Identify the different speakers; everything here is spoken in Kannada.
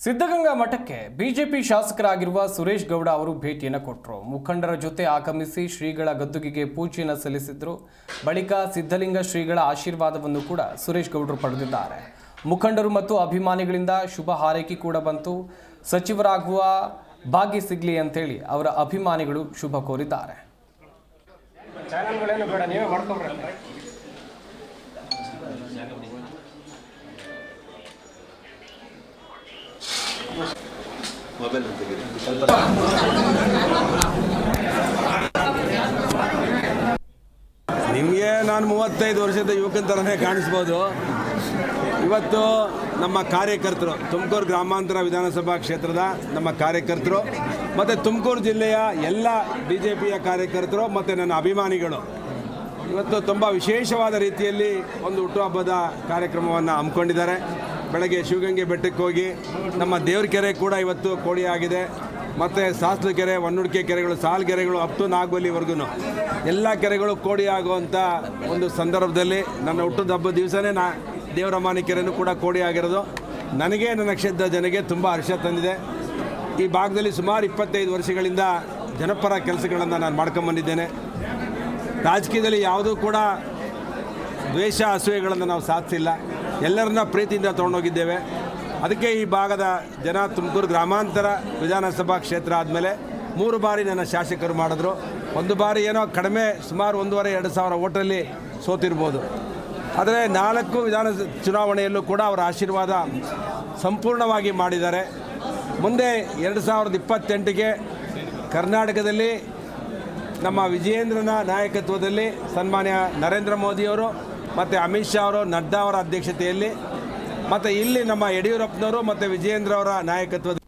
Speaker 1: ಸಿದ್ಧಗಂಗಾ ಮಠಕ್ಕೆ ಬಿಜೆಪಿ ಶಾಸಕರಾಗಿರುವ ಸುರೇಶ್ ಗೌಡ ಅವರು ಭೇಟಿಯನ್ನು ಕೊಟ್ಟರು. ಮುಖಂಡರ ಜೊತೆ ಆಗಮಿಸಿ ಶ್ರೀಗಳ ಗದ್ದುಗೆಗೆ ಪೂಜೆಯನ್ನು ಸಲ್ಲಿಸಿದ್ರು. ಬಳಿಕ ಸಿದ್ಧಲಿಂಗ ಶ್ರೀಗಳ ಆಶೀರ್ವಾದವನ್ನು ಕೂಡ ಸುರೇಶ್ ಗೌಡರು ಪಡೆದಿದ್ದಾರೆ. ಮುಖಂಡರು ಮತ್ತು ಅಭಿಮಾನಿಗಳಿಂದ ಶುಭ ಹಾರೈಕೆ ಕೂಡ ಬಂತು. ಸಚಿವರಾಗುವ ಭಾಗ್ಯ ಸಿಗಲಿ ಅಂತೇಳಿ ಅವರ ಅಭಿಮಾನಿಗಳು ಶುಭ ಕೋರಿದ್ದಾರೆ.
Speaker 2: ನಿಮಗೆ ನಾನು 35 ವರ್ಷದ ಯುವಕನ ಥರನೇ ಕಾಣಿಸ್ಬೋದು. ಇವತ್ತು ನಮ್ಮ ಕಾರ್ಯಕರ್ತರು, ತುಮಕೂರು ಗ್ರಾಮಾಂತರ ವಿಧಾನಸಭಾ ಕ್ಷೇತ್ರದ ನಮ್ಮ ಕಾರ್ಯಕರ್ತರು ಮತ್ತು ತುಮಕೂರು ಜಿಲ್ಲೆಯ ಎಲ್ಲ BJPಯ ಕಾರ್ಯಕರ್ತರು ಮತ್ತು ನನ್ನ ಅಭಿಮಾನಿಗಳು ಇವತ್ತು ತುಂಬ ವಿಶೇಷವಾದ ರೀತಿಯಲ್ಲಿ ಒಂದು ಹುಟ್ಟುಹಬ್ಬದ ಕಾರ್ಯಕ್ರಮವನ್ನು ಹಮ್ಮಿಕೊಂಡಿದ್ದಾರೆ. ಬೆಳಗ್ಗೆ ಶಿವಗಂಗೆ ಬೆಟ್ಟಕ್ಕೆ ಹೋಗಿ ನಮ್ಮ ದೇವ್ರ ಕೆರೆ ಕೂಡ ಇವತ್ತು ಕೋಡಿ ಆಗಿದೆ. ಮತ್ತು ಸಾಸ್ಲು ಕೆರೆ, ಹೊನ್ನುಡಿಕೆ ಕೆರೆಗಳು, ಸಾಲು ಕೆರೆಗಳು ಅಪ್ ಟು ನಾಗವಲ್ಲಿವರೆಗೂ ಎಲ್ಲ ಕೆರೆಗಳು ಕೋಡಿ ಆಗುವಂಥ ಒಂದು ಸಂದರ್ಭದಲ್ಲಿ ನನ್ನ ಹುಟ್ಟದ ಹಬ್ಬದ ದಿವಸನೇ ದೇವರಮಾನಿ ಕೆರೆನೂ ಕೂಡ ಕೋಡಿ ಆಗಿರೋದು ನನಗೆ, ನನ್ನ ಕ್ಷೇತ್ರದ ಜನಗೆ ತುಂಬ ಹರ್ಷ ತಂದಿದೆ. ಈ ಭಾಗದಲ್ಲಿ ಸುಮಾರು 25 ವರ್ಷಗಳಿಂದ ಜನಪರ ಕೆಲಸಗಳನ್ನು ನಾನು ಮಾಡ್ಕೊಂಬಂದಿದ್ದೇನೆ. ರಾಜಕೀಯದಲ್ಲಿ ಯಾವುದೂ ಕೂಡ ದ್ವೇಷ ಅಸೂಯೆಗಳನ್ನು ನಾವು ಸಾಧಿಸಿಲ್ಲ. ಎಲ್ಲರನ್ನ ಪ್ರೀತಿಯಿಂದ ತೊಗೊಂಡೋಗಿದ್ದೇವೆ. ಅದಕ್ಕೆ ಈ ಭಾಗದ ಜನ ತುಮಕೂರು ಗ್ರಾಮಾಂತರ ವಿಧಾನಸಭಾ ಕ್ಷೇತ್ರ ಆದಮೇಲೆ 3 ಬಾರಿ ನನ್ನ ಶಾಸಕರು ಮಾಡಿದ್ರು. ಒಂದು ಬಾರಿ ಏನೋ ಕಡಿಮೆ, ಸುಮಾರು 1,500-2 ಸಾವಿರ ಓಟಲ್ಲಿ ಸೋತಿರ್ಬೋದು. ಆದರೆ 4 ವಿಧಾನ ಚುನಾವಣೆಯಲ್ಲೂ ಕೂಡ ಅವರ ಆಶೀರ್ವಾದ ಸಂಪೂರ್ಣವಾಗಿ ಮಾಡಿದ್ದಾರೆ. ಮುಂದೆ 2028ಗೆ ಕರ್ನಾಟಕದಲ್ಲಿ ನಮ್ಮ ವಿಜಯೇಂದ್ರನ ನಾಯಕತ್ವದಲ್ಲಿ ಸನ್ಮಾನ್ಯ ನರೇಂದ್ರ ಮೋದಿಯವರು ಮತ್ತು ಅಮಿತ್ ಶಾ ಅವರು, ನಡ್ಡಾ ಅವರ ಅಧ್ಯಕ್ಷತೆಯಲ್ಲಿ ಮತ್ತು ಇಲ್ಲಿ ನಮ್ಮ ಯಡಿಯೂರಪ್ಪನವರು ಮತ್ತು ವಿಜಯೇಂದ್ರ ಅವರ ನಾಯಕತ್ವದಲ್ಲಿ